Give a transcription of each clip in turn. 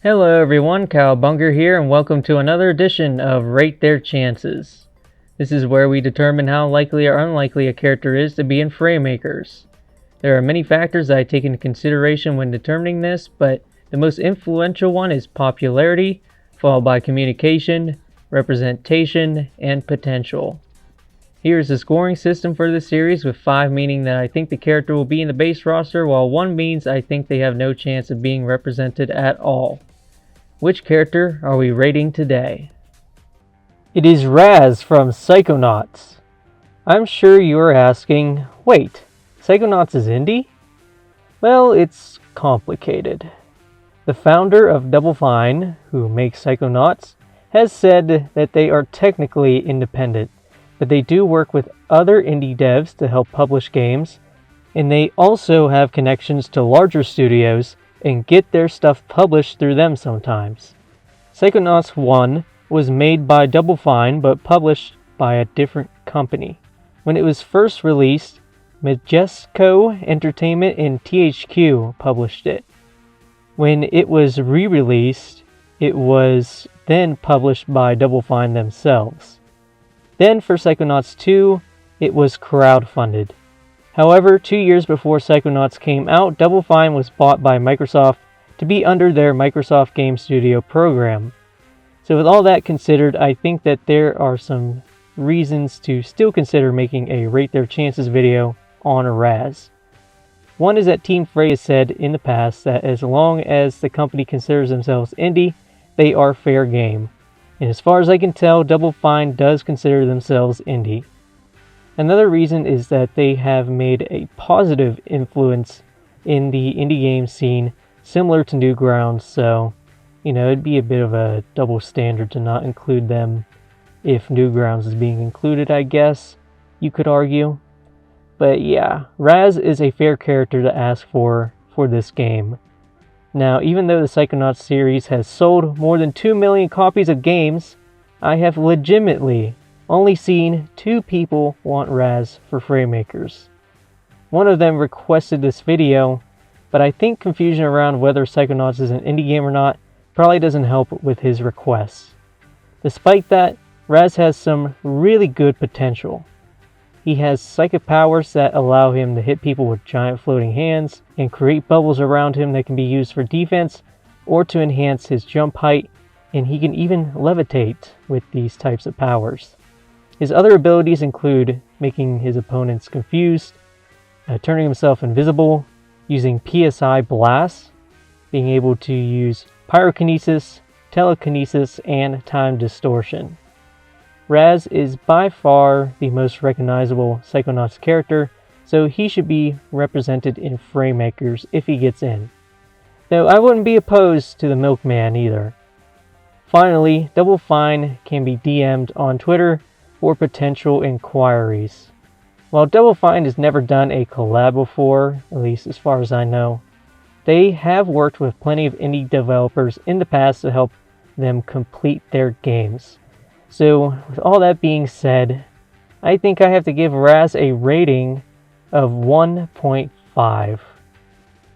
Hello everyone, Cowbunger here, and welcome to another edition of Rate Their Chances. This is where we determine how likely or unlikely a character is to be in Fraymakers. There are many factors that I take into consideration when determining this, but the most influential one is popularity, followed by communication, representation, and potential. Here is the scoring system for this series, with 5 meaning that I think the character will be in the base roster, while 1 means I think they have no chance of being represented at all. Which character are we rating today? It is Raz from Psychonauts. I'm sure you are asking, wait, Psychonauts is indie? Well, it's complicated. The founder of Double Fine, who makes Psychonauts, has said that they are technically independent, but they do work with other indie devs to help publish games, and they also have connections to larger studios and get their stuff published through them sometimes. Psychonauts 1 was made by Double Fine but published by a different company. When it was first released, Majesco Entertainment and THQ published it. When it was re-released, it was then published by Double Fine themselves. Then for Psychonauts 2, it was crowdfunded. However, 2 years before Psychonauts came out, Double Fine was bought by Microsoft to be under their Microsoft Game Studio program. So with all that considered, I think that there are some reasons to still consider making a Rate Their Chances video on Raz. One is that Team Fray has said in the past that as long as the company considers themselves indie, they are fair game. And as far as I can tell, Double Fine does consider themselves indie. Another reason is that they have made a positive influence in the indie game scene, similar to Newgrounds, so, it'd be a bit of a double standard to not include them if Newgrounds is being included, I guess, you could argue. But yeah, Raz is a fair character to ask for this game. Now, even though the Psychonauts series has sold more than 2 million copies of games, I have legitimately only seen 2 people want Raz for Fraymakers. One of them requested this video, but I think confusion around whether Psychonauts is an indie game or not probably doesn't help with his requests. Despite that, Raz has some really good potential. He has psychic powers that allow him to hit people with giant floating hands and create bubbles around him that can be used for defense or to enhance his jump height, and he can even levitate with these types of powers. His other abilities include making his opponents confused, turning himself invisible, using PSI blasts, being able to use pyrokinesis, telekinesis, and time distortion. Raz is by far the most recognizable Psychonauts character, so he should be represented in Fraymakers if he gets in. Though I wouldn't be opposed to the Milkman either. Finally, Double Fine can be DM'd on Twitter for potential inquiries. While Double Fine has never done a collab before, at least as far as I know, they have worked with plenty of indie developers in the past to help them complete their games. So, with all that being said, I think I have to give Raz a rating of 1.5.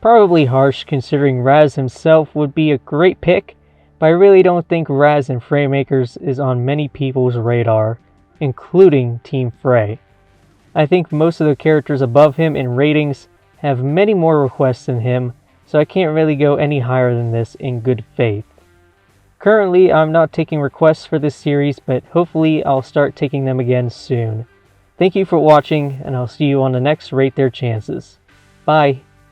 Probably harsh considering Raz himself would be a great pick, but I really don't think Raz in Fraymakers is on many people's radar, including Team Fray. I think most of the characters above him in ratings have many more requests than him, so I can't really go any higher than this in good faith. Currently, I'm not taking requests for this series, but hopefully I'll start taking them again soon. Thank you for watching, and I'll see you on the next Rate Their Chances. Bye!